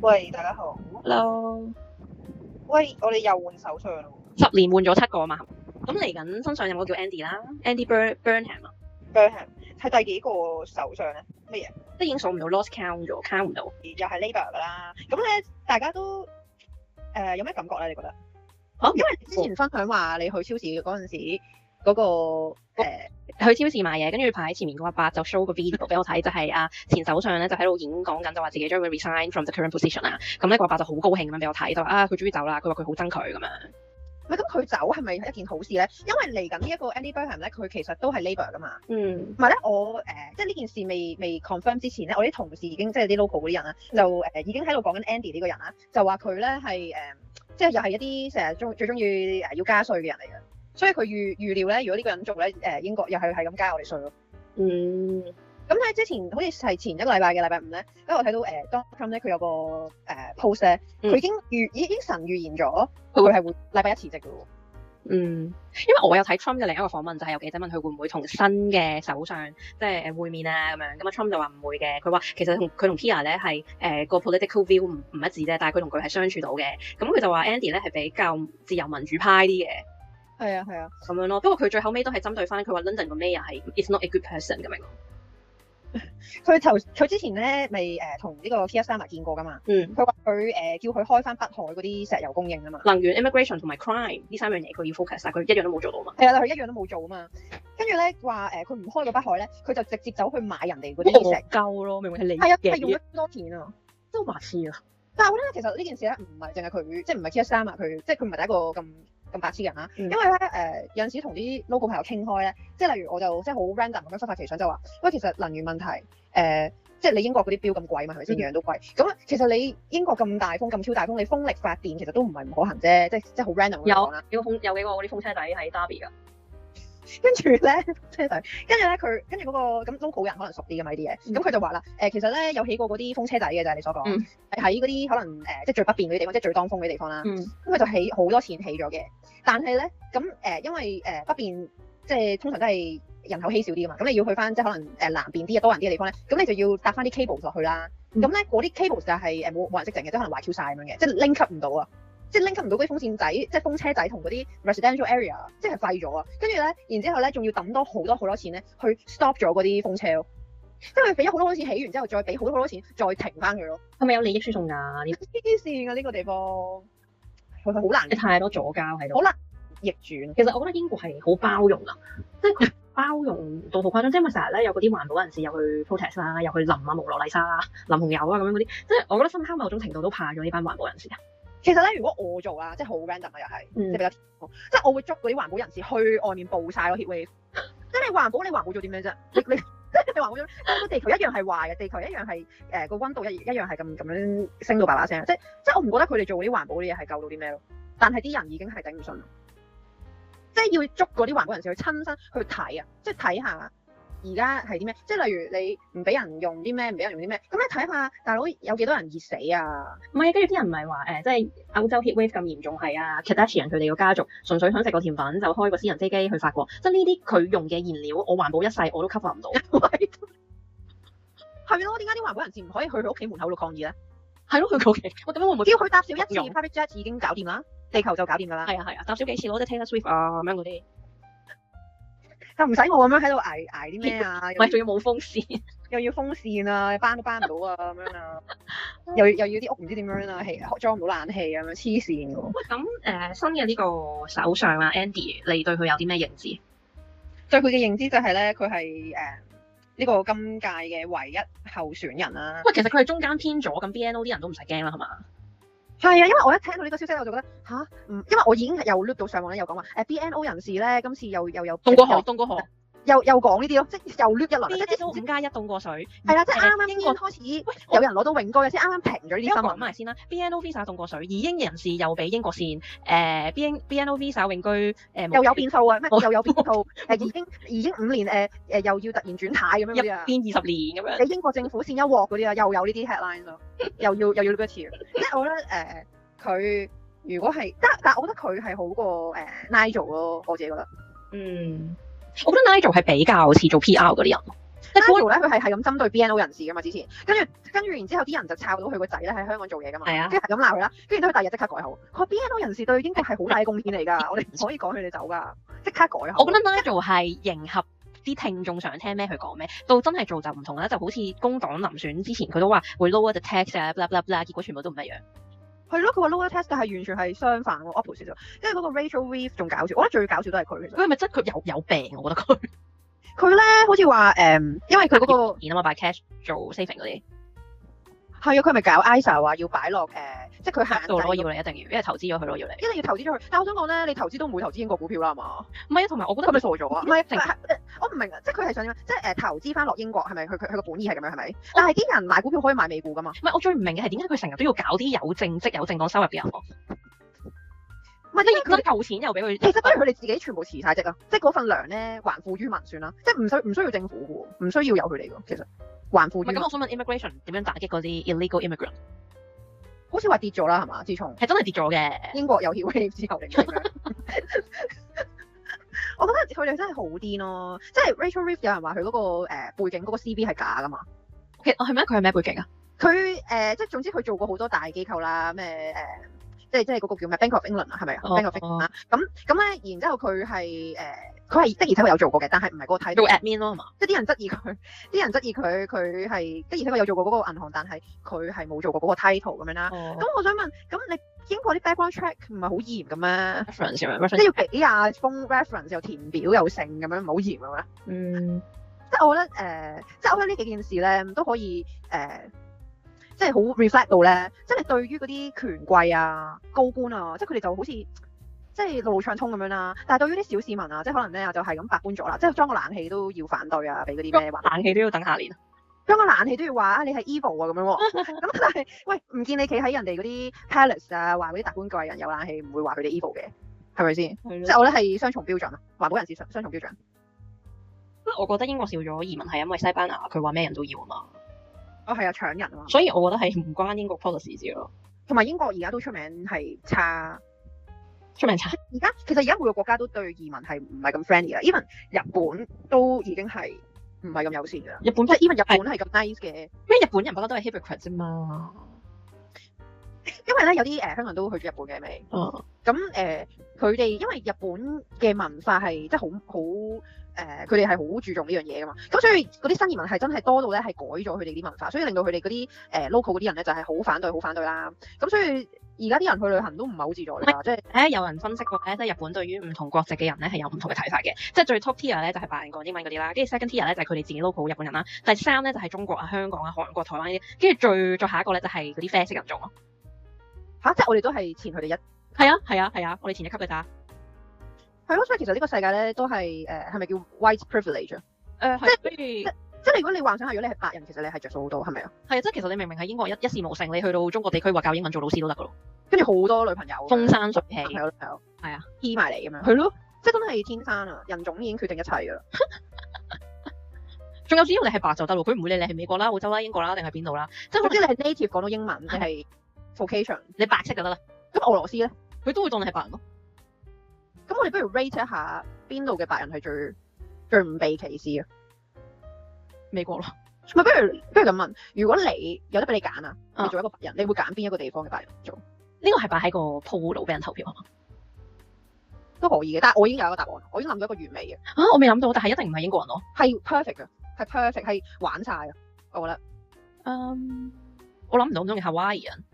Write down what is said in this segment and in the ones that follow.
喂，大家好。Hello，喂，我哋又換首相咯。10年換咗7個啊嘛，咁嚟緊新上任嗰個叫 Andy 啦，Andy Burnham 啊， Burnham 係第幾個首相咧？乜嘢？都已經數唔到 lost count 咗，count 唔到。又係 Labour 噶啦。咁咧，大家都有咩感覺咧？你覺得？哦，因為你之前分享話你去超市嗰陣時，嗰、個去超市買嘢，跟住排喺前面嗰阿伯就 show 個 video 俾我睇，就係前首相咧就喺度演講緊，就話自己將會 resign from the current position 啊。咁咧個阿伯就好高興咁樣俾我睇，就話佢終於走啦，佢話佢好憎佢咁樣。咁佢走係咪一件好事咧？因為嚟緊呢一個 Andy Burnham 咧，佢其實都係 Labour 噶嘛。嗯。同埋咧，我即係呢件事未 confirm 之前咧，我啲同事已經即係啲 local 嗰啲人啦，就已經喺度講緊 Andy 呢個人啦，就話佢咧係即係又係一啲成日最中意要加稅嘅人嚟嘅，所以佢預料咧，如果呢個人做咧，英國又係咁加我哋稅咯。嗯。咁喺之前好似係前一個禮拜嘅禮拜五咧，因為我睇到Donald Trump 咧，佢有個post 咧，佢已經神預言咗佢係會禮拜一辭職嘅喎。嗯，因為我有睇 Trump 嘅另一個訪問，就係有記者問佢會唔會同新嘅首相即係會面啊咁樣，咁啊 Trump 就話唔會嘅，佢話其實佢同 Keir 咧係個 political view 唔一致啫，但係佢同佢係相處到嘅，咁佢就話 Andy 咧係比較自由民主派啲嘅。係啊係啊，咁樣咯，不過佢最後尾都係針對翻佢話 London 個 mayor 係 is not a good person 咁樣。佢之前咧咪同呢個 Keir Starmer 見過噶嘛？佢話佢叫佢開翻北海嗰啲石油供應啊嘛。能源、immigration 同埋 crime 呢3樣嘢佢要 focus，但係佢一樣都冇做到嘛。係啊，佢一樣都冇做啊嘛。跟住咧話佢唔開個北海咧，佢就直接走去買人哋嗰啲石夠咯，明明係你係啊，係用咗多錢啊，都白痴啊！但係我覺得其實呢件事咧唔係淨係佢，即係唔係 Keir Starmer佢，即係佢唔係第一個咁白痴嘅人啦。因為咧有陣時同啲 local 朋友傾開咧，即係例如我就即係好 random 咁樣忽發奇想就話，喂，其實能源問題即係你英國嗰啲標咁貴嘛，係咪先樣樣都貴？咁其實你英國咁大風咁超大風，你風力發電其實都唔係唔可行啫，即係好 random 咁講啦。有幾個嗰啲風車仔喺 Derby 㗎。跟住咧，車仔，跟住咧佢跟住嗰個咁 local 人可能熟啲㗎嘛呢啲嘢，咁佢就話啦，其實咧有起過嗰啲風車仔嘅就係你所講，係喺嗰啲可能即係最北邊嗰啲地方，即係最當風嗰啲地方啦。咁佢就起好多錢起咗嘅，但係咧咁因為北邊即係通常都係人口稀少啲啊嘛，咁你要去翻即係可能南邊啲多人啲嘅地方咧，咁你就要搭翻啲 cable 落去啦。咁咧嗰啲 cable 就係冇人識整嘅，即係可能壞 Q 晒咁樣嘅，即係 link up 唔到啊。即係 link 唔到嗰啲風扇仔，即係風車仔同嗰啲 residential area，即係廢咗啊！跟住咧，然之後咧，仲要抌多好多錢咧，去 stop 咗嗰啲風車咯。即係佢俾咗好多錢起完之後，再俾好多錢再停翻佢咯。係咪有利益輸送㗎？黐線㗎呢個地方，佢好難。太多左膠喺度，好難逆轉。其實我覺得英國係好包容啊，即係佢包容到好誇張，即係咪成日咧有嗰啲環保人士又去 protest 啦，又去淋啊無羅麗莎啦、淋紅油啊咁樣嗰啲，即係我覺得深刻某種程度都怕咗呢班環保人士啊。其實咧，如果我做啊，即係好 random 啊，又係即係比較即係我會捉嗰啲環保人士去外面暴曬個 heat wave。即係你環保做啲咩啫？你即係你環保咗，個地球一樣係壞嘅，地球一樣係個溫度一樣係咁樣升到爸爸聲。即係我唔覺得佢哋做嗰啲環保啲嘢係救到啲咩咯。但係啲人已經係頂唔順，即係要捉嗰啲環保人士去親身去睇啊，即係睇下而家係啲咩？即係例如你唔俾人用啲咩，唔俾人用啲咩，咁你睇下大佬有幾多人熱死啊？唔係啊，跟住啲人唔係話即係歐洲 heat wave 咁嚴重係啊 Kardashian 佢哋個家族純粹想食個甜品就開個私人飛機去法國，即係呢啲佢用嘅燃料，我環保一世我都 cover 唔到。係咯，點解啲環保人士唔可以去佢屋企門口度抗議咧？係咯，去佢屋企，我咁樣會唔會？只要佢搭少一次 private jet 已經搞掂啦，地球就搞掂㗎啦。係啊，搭少幾次攞隻 Taylor Swift 啊咁樣嗰啲。就唔使我咁樣喺度捱啲咩啊？唔係，仲要冇風扇，又要風扇啊，搬都搬唔到啊咁樣啊，又要啲屋唔知點樣啊，裝唔到冷氣咁樣，黐線㗎喎。喂，咁新嘅呢個首相啊 Andy，你對佢有啲咩認知？對佢嘅認知就係咧，佢係呢個今屆嘅唯一候選人啦。喂，其實佢係中間偏左，咁 BNO 啲人都唔使驚啦，係嘛？係啊，因為我一聽到呢個消息我就覺得因為我已經又 look 到上網咧，又講話BNO 人士咧，今次又有東過河，又講呢啲咯，即係又 look 一輪，即係5+1凍過水。係啦，即係啱啱英國開始有人攞到永居，即係啱啱平咗呢啲新聞。講埋先啦 ，BNO visa 凍過水，移英人士又俾英國線，BNO visa 永居又有變數啊，咩又有變數已經5年又要突然轉態咁樣嗰啲啊，變20年咁樣。俾英國政府線一鑊嗰啲啊，又有呢啲 headline 咯，又要 look 一次。即係我覺得佢如果係但我覺得佢係好過Nigel 咯，我自己覺得。我覺得 Nigel 係比較似做 PR 嗰啲人。即係 Nigel 咧，佢係咁針對 BNO 人士噶嘛，之前，跟住然之後啲人就抄到佢個仔咧喺香港做嘢噶嘛，跟住係咁鬧佢啦，跟住然之後佢第二日即刻改口，佢話 BNO 人士對英國係好大嘅貢獻嚟㗎，我哋唔可以趕佢哋走㗎，即刻改口。我覺得 Nigel 係迎合啲聽眾想聽咩佢講咩，到真係做就唔同啦，就好似工黨臨選之前佢都話會 lower the tax 啊 blah blah blah， 結果全部都唔一樣。係咯，佢話 lower tax 但係完全係相反喎 opposite 咗，因為嗰個 Rachel Reeves 仲搞笑，我覺得最搞笑都係佢。佢係咪真佢有病？我覺得佢咧好似話因為佢嗰個錢啊嘛，擺 cash 做 saving 嗰啲。係啊，佢咪搞 ISA 話要擺落即係佢限到咯，要你一定要，因為投資咗佢咯，要你。一定要投資咗佢，但係我想講咧，你投資都唔會投資英國股票啦，係嘛？唔係啊，同埋我覺得佢咪傻咗啊？唔係，我唔明啊，即係佢係想點？即係投資翻落英國係咪？佢個本意係咁樣係咪？但係啲人買股票可以買美股噶嘛？唔係，我最唔明嘅係點解佢成日都要搞啲有正職有正當收入嘅人喎？唔係，因為佢夠錢又俾佢。其實不如佢哋自己全部辭晒職啊！即係嗰份糧咧還富於民算啦，即係唔需要政府嘅喎，唔需要有佢哋嘅其實還富於民。咁我想問 immigration 點樣打擊嗰啲 illegal immigrant？好似話跌咗啦，係嘛？自從係真係跌咗嘅。英國有協議之後定點樣？我覺得佢哋真係好癲咯！即係 Rachel Reeves 有人話佢嗰個背景嗰個 CV 係假噶嘛？係咩？佢係咩背景啊？佢即係總之佢做過好多大機構啦，咩即係嗰個叫咩 Bank of England 啊，係咪啊？Bank of England 啦，咁咧，然之後佢係的而且確有做過嘅，但係唔係嗰個 title。做 admin 咯，係嘛？即係啲人質疑佢係的而且確有做過嗰個銀行，但係佢係冇做過嗰個 title 咁樣啦。咁我想問，咁你英國啲 background check 唔係好嚴嘅咩？ reference 即係要幾廿封 reference 又填表又剩咁樣，唔係好嚴嘅咩？即係我覺得呢幾件事咧都可以即係好 reflect 到咧，即係對於嗰啲權貴啊、高官啊，即係佢哋就好似即係路路暢通咁樣啦。但係對於啲小市民啊，即係可能咧就係咁百般阻攔，即係裝個冷氣都要反對啊，俾嗰啲咩冷氣都要等下年，裝個冷氣都要話啊你係 evil 啊咁樣喎。咁但係喂，唔見你企喺人哋嗰啲 palace 啊，話嗰啲達官貴人有冷氣，唔會話佢哋 evil 嘅，係咪先？即係我覺得係雙重標準啊，環保人士雙重標準。我覺得英國少咗移民係因為西班牙佢話咩人都要啊嘛。係啊，搶人啊嘛，所以我覺得係唔關英國 policy 事咯。同埋英國而家都出名係差。其實而家每個國家都對移民係唔係咁 friendly 啦。even 日本都已經係唔係咁友善㗎啦。日本係咁 nice 嘅。咩日本人不嬲都係 hypocrite 啫嘛。因為咧有啲香港人都去咗日本嘅咪。咁佢哋因為日本嘅文化係即係好佢哋係好注重呢樣嘢噶嘛，咁所以嗰啲新移民係真係多到咧係改咗佢哋啲文化，所以令到佢哋嗰啲local 嗰啲人咧就係好反對啦。咁所以而家啲人去旅行都唔係好自在㗎，即係有人分析過咧，即係日本對於唔同國籍嘅人咧係有唔同嘅睇法嘅，即係最 top tier 咧就係白人講英文嗰啲啦，跟住 second tier 咧就係佢哋自己 local 日本人啦，第三咧就係中國啊、香港啊、韓國、台灣呢啲，跟住再下一個咧就係嗰啲啡色人種咯。嚇！即係我哋都係前佢哋一係啊，我哋前一級嘅咋。係咯，所以其實呢個世界咧都係係咪叫 white privilege 啊？即係如果你幻想下，如果你係白人，其實你係着數好多，係咪啊？係啊，即係其實你明明喺英國一事無成，你去到中國地區話教英文做老師都得噶咯。跟住好多女朋友，風生水起，係啊，P 埋嚟咁樣。係咯，即係真係天生啊！人種已經決定一切噶啦。仲有只要你係白就得咯，佢唔會理你係美國啦、澳洲啦、英國啦定係邊度啦。即係總之你係 native 講到英文，你係 vocation，你白色就得啦。咁俄羅斯咧，佢都會當你係白人咯。咁我哋不如 rate 一下邊度嘅白人係最唔被歧視啊？美國咯。唔係，不如咁問，如果你有得俾你揀啊，你做一個白人，你會揀邊一個地方嘅白人做？呢個係擺喺個 poll 度俾人投票係嘛？都可以嘅，但係我已經有一個答案，我已經諗到一個完美嘅。我未諗到，但係一定唔係英國人咯。係 perfect 嘅，係 perfect，係玩晒嘅，我覺得。我諗唔到，唔中意 Hawaii 人。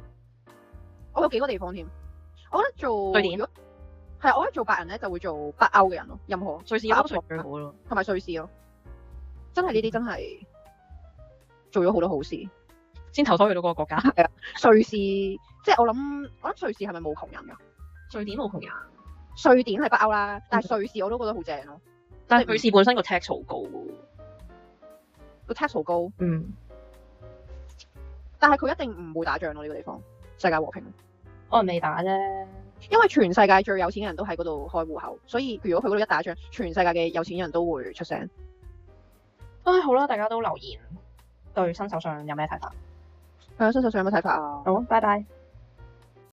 我有幾個地方添，我覺得做瑞典。係，我覺得做白人咧就會做北歐嘅人咯，任何瑞士歐最好咯，同埋瑞士咯，真係呢啲真係做咗好多好事，先投胎去到嗰個國家。係啊，瑞士即係我諗瑞士係咪冇窮人㗎？瑞典冇窮人，瑞典係北歐啦，但係瑞士我都覺得好正咯。但係瑞士本身個 tax 好高，個 tax 好高。但係佢一定唔會打仗咯，呢個地方世界和平。我未打啫。因為全世界最有錢嘅人都喺嗰度開戶口，所以如果佢嗰度一打仗，全世界嘅有錢人都會出聲。唉，好啦，大家都留言對新首相有咩睇法？新首相有咩睇法啊？好，拜拜。